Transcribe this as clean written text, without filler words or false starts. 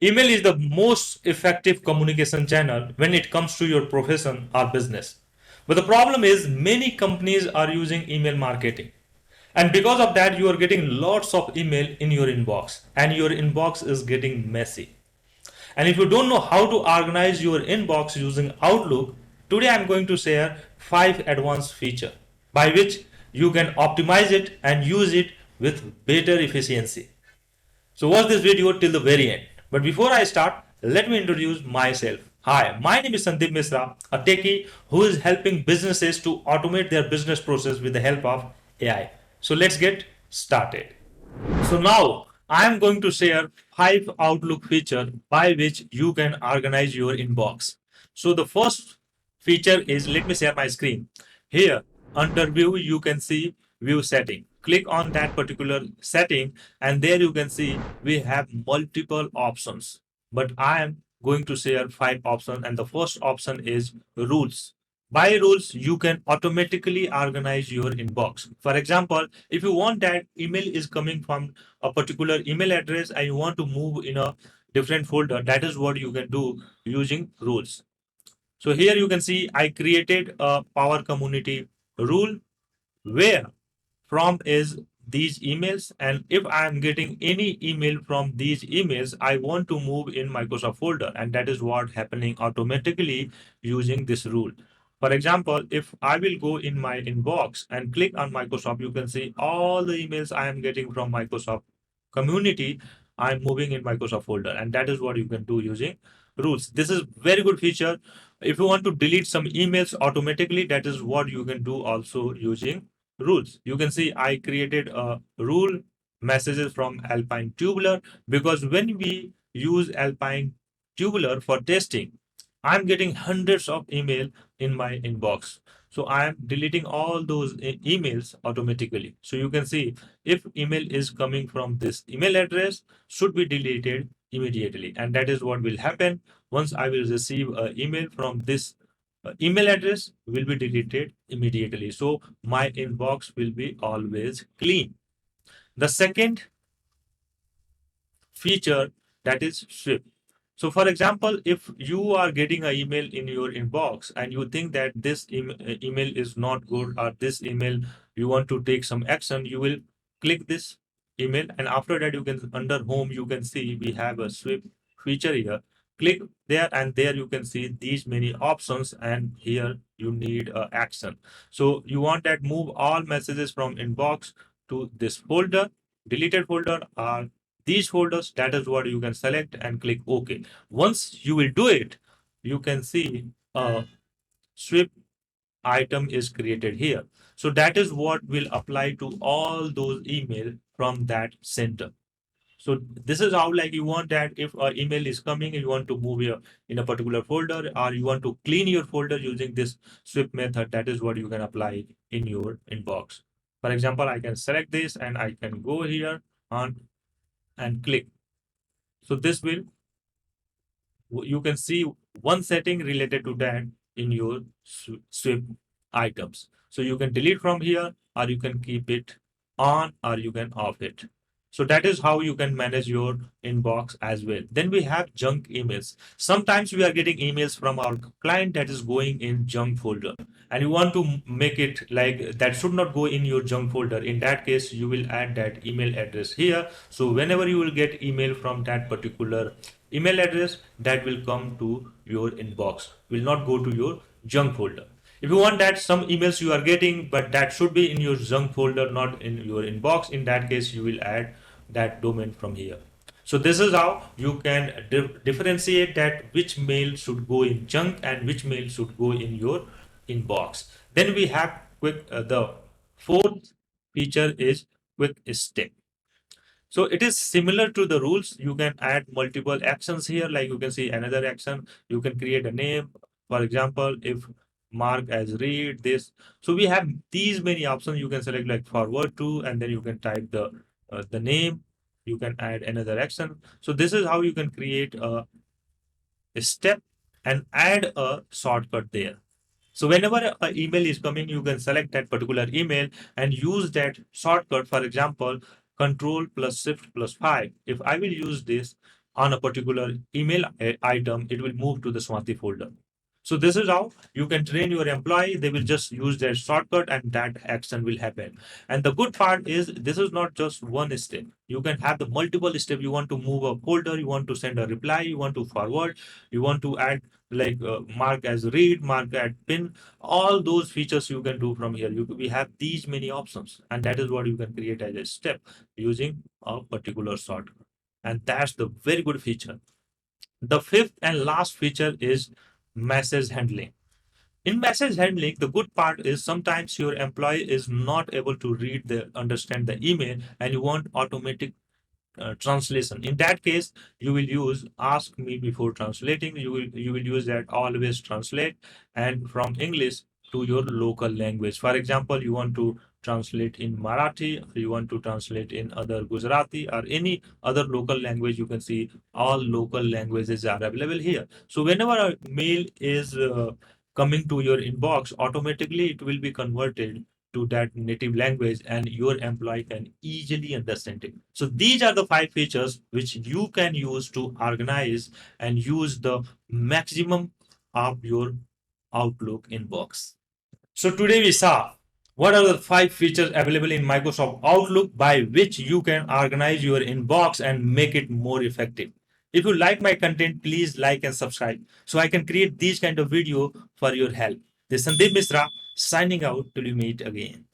Email is the most effective communication channel when it comes to your profession or business. But the problem is many companies are using email marketing. And because of that, you are getting lots of email in your inbox and your inbox is getting messy. And if you don't know how to organize your inbox using Outlook, today I'm going to share 5 advanced features by which you can optimize it and use it with better efficiency. So watch this video till the very end. But before I start, let me introduce myself. Hi, my name is Sandeep Mishra, a techie who is helping businesses to automate their business process with the help of AI. So let's get started. So now I am going to share 5 Outlook features by which you can organize your inbox. So the first feature is, let me share my screen. Here under view you can see view setting. Click on that particular setting and there you can see we have multiple options. But I am going to share 5 options and the first option is rules. By rules, you can automatically organize your inbox. For example, if you want that email is coming from a particular email address and you want to move in a different folder, that is what you can do using rules. So here you can see I created a Power Community rule where from is these emails, and if I am getting any email from these emails, I want to move in Microsoft folder, and that is what happening automatically using this rule. For example, if I will go in my inbox and click on Microsoft, you can see all the emails I am getting from Microsoft community. I'm moving in Microsoft folder, and that is what you can do using rules. This is very good feature. If you want to delete some emails automatically, that is what you can do also using rules. You can see I created a rule messages from Alpine Tubular because when we use Alpine Tubular for testing, I'm getting hundreds of email in my inbox. So I am deleting all those emails automatically. So you can see if email is coming from this email address should be deleted immediately. And that is what will happen once I will receive an email from this email address will be deleted immediately. So my inbox will be always clean. The second feature that is swift. So for example, if you are getting an email in your inbox and you think that this email is not good or this email you want to take some action, you will click this email and after that you can under home you can see we have a swift feature here. Click there and there you can see these many options and here you need action. So you want that move all messages from inbox to this folder, deleted folder or these folders. That is what you can select and click OK. Once you will do it, you can see a swift item is created here. So that is what will apply to all those email from that center. So this is how like you want that if an email is coming and you want to move your in a particular folder or you want to clean your folder using this swift method, that is what you can apply in your inbox. For example, I can select this and I can go here on and click. So this will, you can see one setting related to that in your swift items. So you can delete from here or you can keep it on or you can off it. So that is how you can manage your inbox as well. Then we have junk emails. Sometimes we are getting emails from our client that is going in junk folder and you want to make it like that should not go in your junk folder. In that case, you will add that email address here. So whenever you will get email from that particular email address, that will come to your inbox, will not go to your junk folder. If you want that some emails you are getting but that should be in your junk folder, not in your inbox, in that case you will add that domain from here. So this is how you can differentiate that which mail should go in junk and which mail should go in your inbox. Then we have quick the fourth feature is quick step. So it is similar to the rules. You can add multiple actions here. Like you can see another action. You can create a name. For example, if mark as read this. So we have these many options. You can select like forward to, and then you can type the name. You can add another action. So this is how you can create a step and add a shortcut there. So whenever an email is coming, you can select that particular email and use that shortcut. For example, Control plus Shift plus 5. If I will use this, on a particular email item, it will move to the Swati folder. So this is how you can train your employee. They will just use their shortcut and that action will happen. And the good part is this is not just one step. You can have the multiple step. You want to move a folder, you want to send a reply, you want to forward, you want to add like mark as read, mark at pin, all those features you can do from here. We have these many options, and that is what you can create as a step using a particular shortcut. And that's the very good feature. The fifth and last feature is message handling. In message handling, the good part is sometimes your employee is not able to understand the email, and you want automatic translation. In that case, you will use ask me before translating. You will use that always translate and from English to your local language. For example, you want to translate in Marathi, or you want to translate in other Gujarati or any other local language. You can see all local languages are available here. So whenever a mail is coming to your inbox, automatically it will be converted to that native language and your employee can easily understand it. So these are the five features which you can use to organize and use the maximum of your Outlook inbox. So today we saw what are the five features available in Microsoft Outlook by which you can organize your inbox and make it more effective. If you like my content, please like and subscribe so I can create these kind of video for your help. This is Sandeep Mishra signing out till we meet again.